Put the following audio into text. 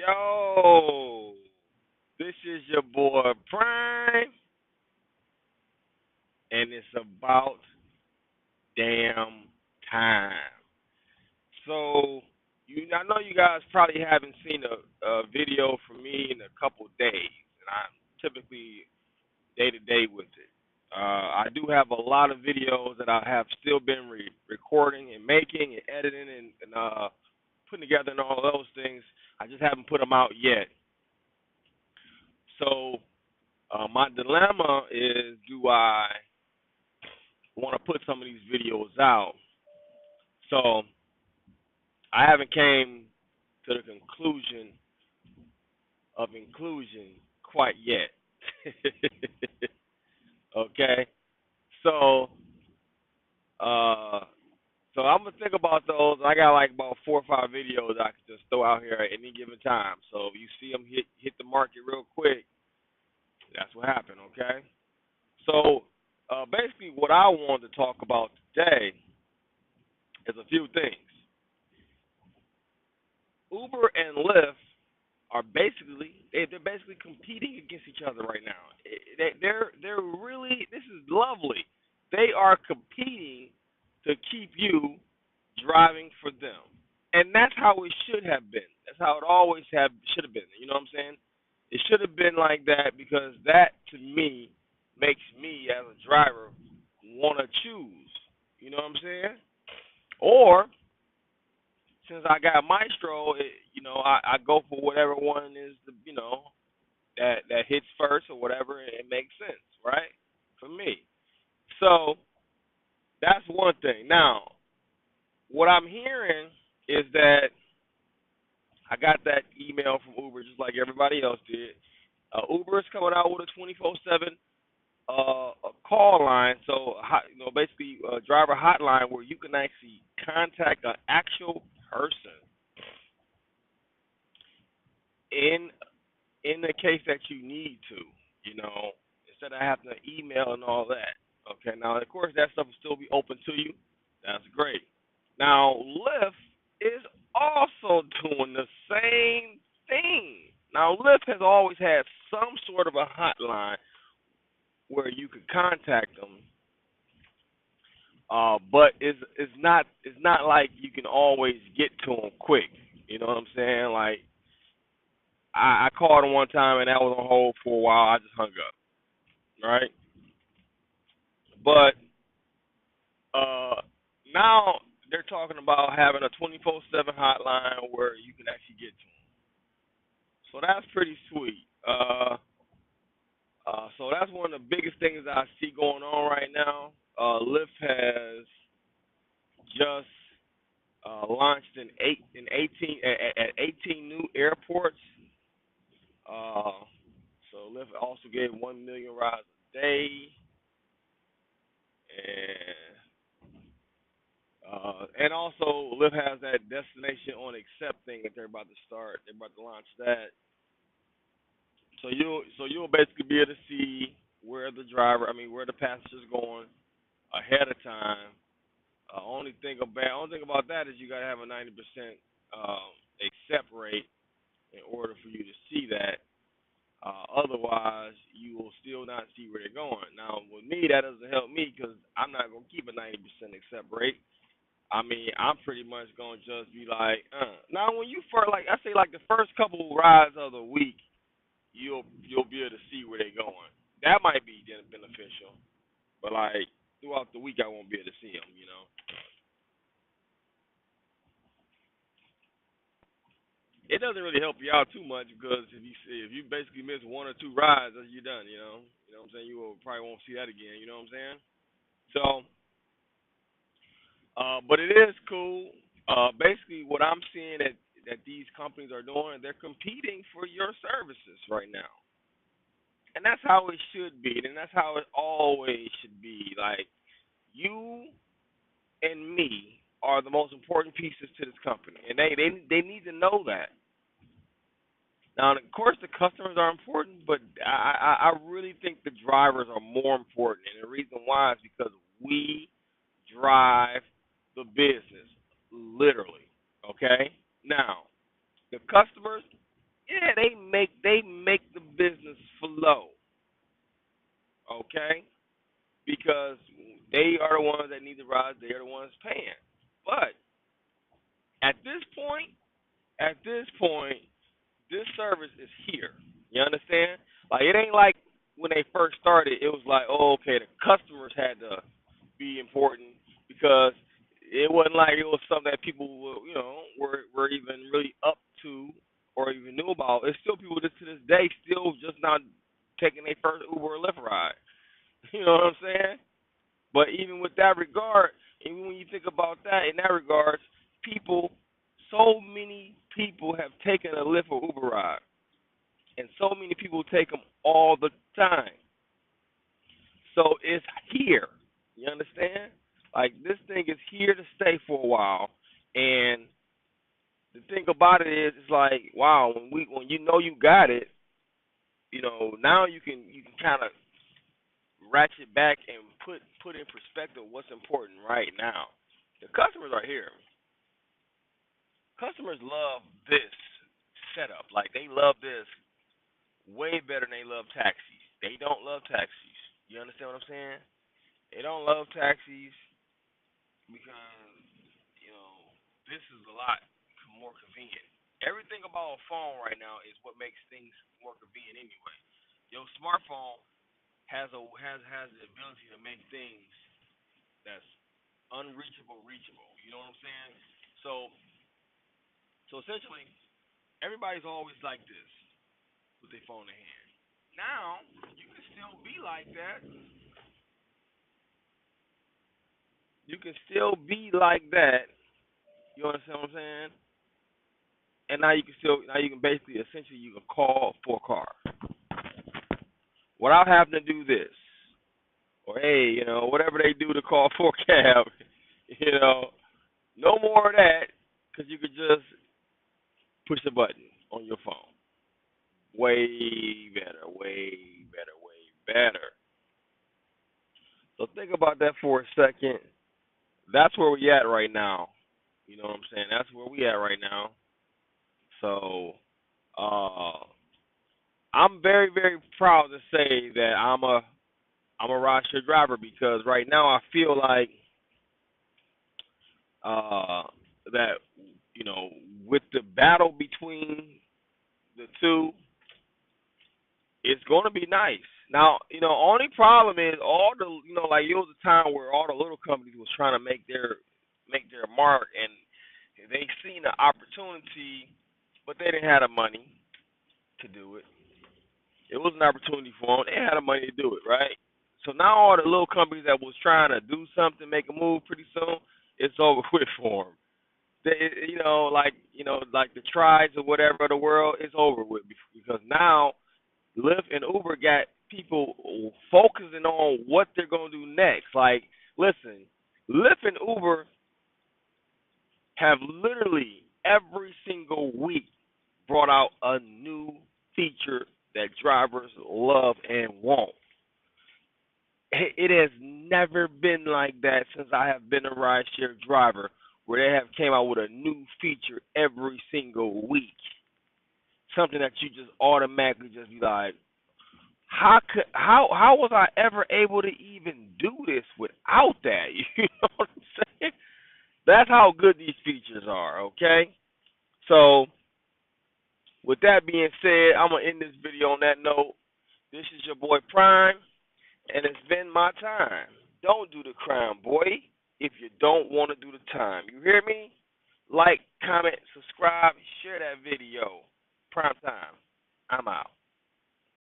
Yo, this is your boy Prime, and it's about damn time. So, I know you guys probably haven't seen a video from me in a couple days, and I'm typically day to day with it. I do have a lot of videos that I have still been recording and making and editing and putting together and all those things. I just haven't put them out yet. So my dilemma is, do I want to put some of these videos out? So I haven't came to the conclusion of inclusion quite yet. Okay, so uh, so I'm gonna think about those. I got like about 4 or 5 videos I can just throw out here at any given time. So if you see them hit the market real quick, that's what happened. Okay. So basically, what I wanted to talk about today is a few things. Uber and Lyft are they're basically competing against each other right now. They're really, this is lovely. They are competing to keep you driving for them, and that's how it should have been. That's how it always should have been. You know what I'm saying? It should have been like that because that to me makes me as a driver want to choose. You know what I'm saying? Or since I got Mystro, I go for whatever one is that hits first or whatever. It makes sense, right? For me. So that's one thing. Now, what I'm hearing is that I got that email from Uber just like everybody else did. Uber is coming out with a 24/7 a call line, so basically a driver hotline where you can actually contact an actual person in the case that you need to, instead of having to email and all that. Okay, now of course that stuff will still be open to you. That's great. Now Lyft is also doing the same thing. Now Lyft has always had some sort of a hotline where you could contact them, but it's not like you can always get to them quick. You know what I'm saying? Like I called them one time and that was on hold for a while. I just hung up, right? But now they're talking about having a 24/7 hotline where you can actually get to them. So that's pretty sweet. So that's one of the biggest things I see going on right now. Lyft has just launched in 18 at 18 new airports. Uh, so Lyft also gave 1 million rides a day, and also Lyft has that destination on accept thing that they're about to start. They're about to launch that. So you'll basically be able to see where the passenger's going ahead of time. Only thing about that is you gotta have a 90% accept rate in order for you to see that. Otherwise, you will still not see where they're going. Now, with me, that doesn't help me because I'm not gonna keep a 90% accept rate. I mean, I'm pretty much gonna just be like, Now, when you first, like I say, like the first couple rides of the week, you'll be able to see where they're going. That might be beneficial, but like throughout the week, I won't be able to see them. It doesn't really help you out too much because if you basically miss 1 or 2 rides, you're done. You know what I'm saying. You probably won't see that again. You know what I'm saying. So, but it is cool. Basically, what I'm seeing that these companies are doing, they're competing for your services right now, and that's how it should be, and that's how it always should be. Like you and me are the most important pieces to this company, and they need to know that. Now, of course, the customers are important, but I really think the drivers are more important, and the reason why is because we drive the business, literally. Okay. Now, the customers, Yeah, they make the business flow, okay? Because they are the ones that need the rides. They are the ones paying. But at this point, at this point, this service is here. You understand? Like it ain't like when they first started. It was like, oh, okay, the customers had to be important because it wasn't like it was something that people were, were even really up to or even knew about. It's still people that to this day still just not taking their first Uber or Lyft ride. You know what I'm saying? But even with that regard, even when you think about that in that regard, people, so many people have taken a Lyft or Uber ride, and so many people take them all the time. So it's here. You understand? Like this thing is here to stay for a while, and the thing about it is, it's like wow, when you know you got it, now you can kind of ratchet back and put in perspective what's important right now. The customers are here. Customers love this setup. Like they love this way better than they love taxis. They don't love taxis. You understand what I'm saying? They don't love taxis because this is a lot more convenient. Everything about a phone right now is what makes things more convenient anyway. Your smartphone has the ability to make things that's unreachable reachable. You know what I'm saying? So essentially, everybody's always like this with their phone in hand. Now you can still be like that. You can still be like that. You understand what I'm saying? And now you can basically essentially you can call for a car without having to do this or hey, whatever they do to call for a cab. You know, no more of that because you could just push a button on your phone. Way better, way better, way better. So think about that for a second. That's where we at right now. You know what I'm saying? That's where we at right now. So, I'm very, very proud to say that I'm a rideshare driver because right now I feel like uh, that with the battle between the two, it's going to be nice. Now, only problem is all the like it was a time where all the little companies was trying to make their mark and they seen the opportunity, but they didn't have the money to do it. It was an opportunity for them. They had the money to do it, right? So now all the little companies that was trying to do something, make a move pretty soon, it's over with for them. They, like the tribes or whatever of the world, it's over with because now Lyft and Uber got people focusing on what they're gonna do next. Like, listen, Lyft and Uber have literally every single week brought out a new feature that drivers love and want. It has never been like that since I have been a rideshare driver, where they have came out with a new feature every single week. Something that you just automatically just be like, how was I ever able to even do this without that? You know what I'm saying? That's how good these features are. Okay, so with that being said, I'm gonna end this video on that note. This is your boy Prime, and it's been my time. Don't do the crime, boy, if you don't want to do the time. You hear me? Like, comment, subscribe, share that video. Prime time. I'm out.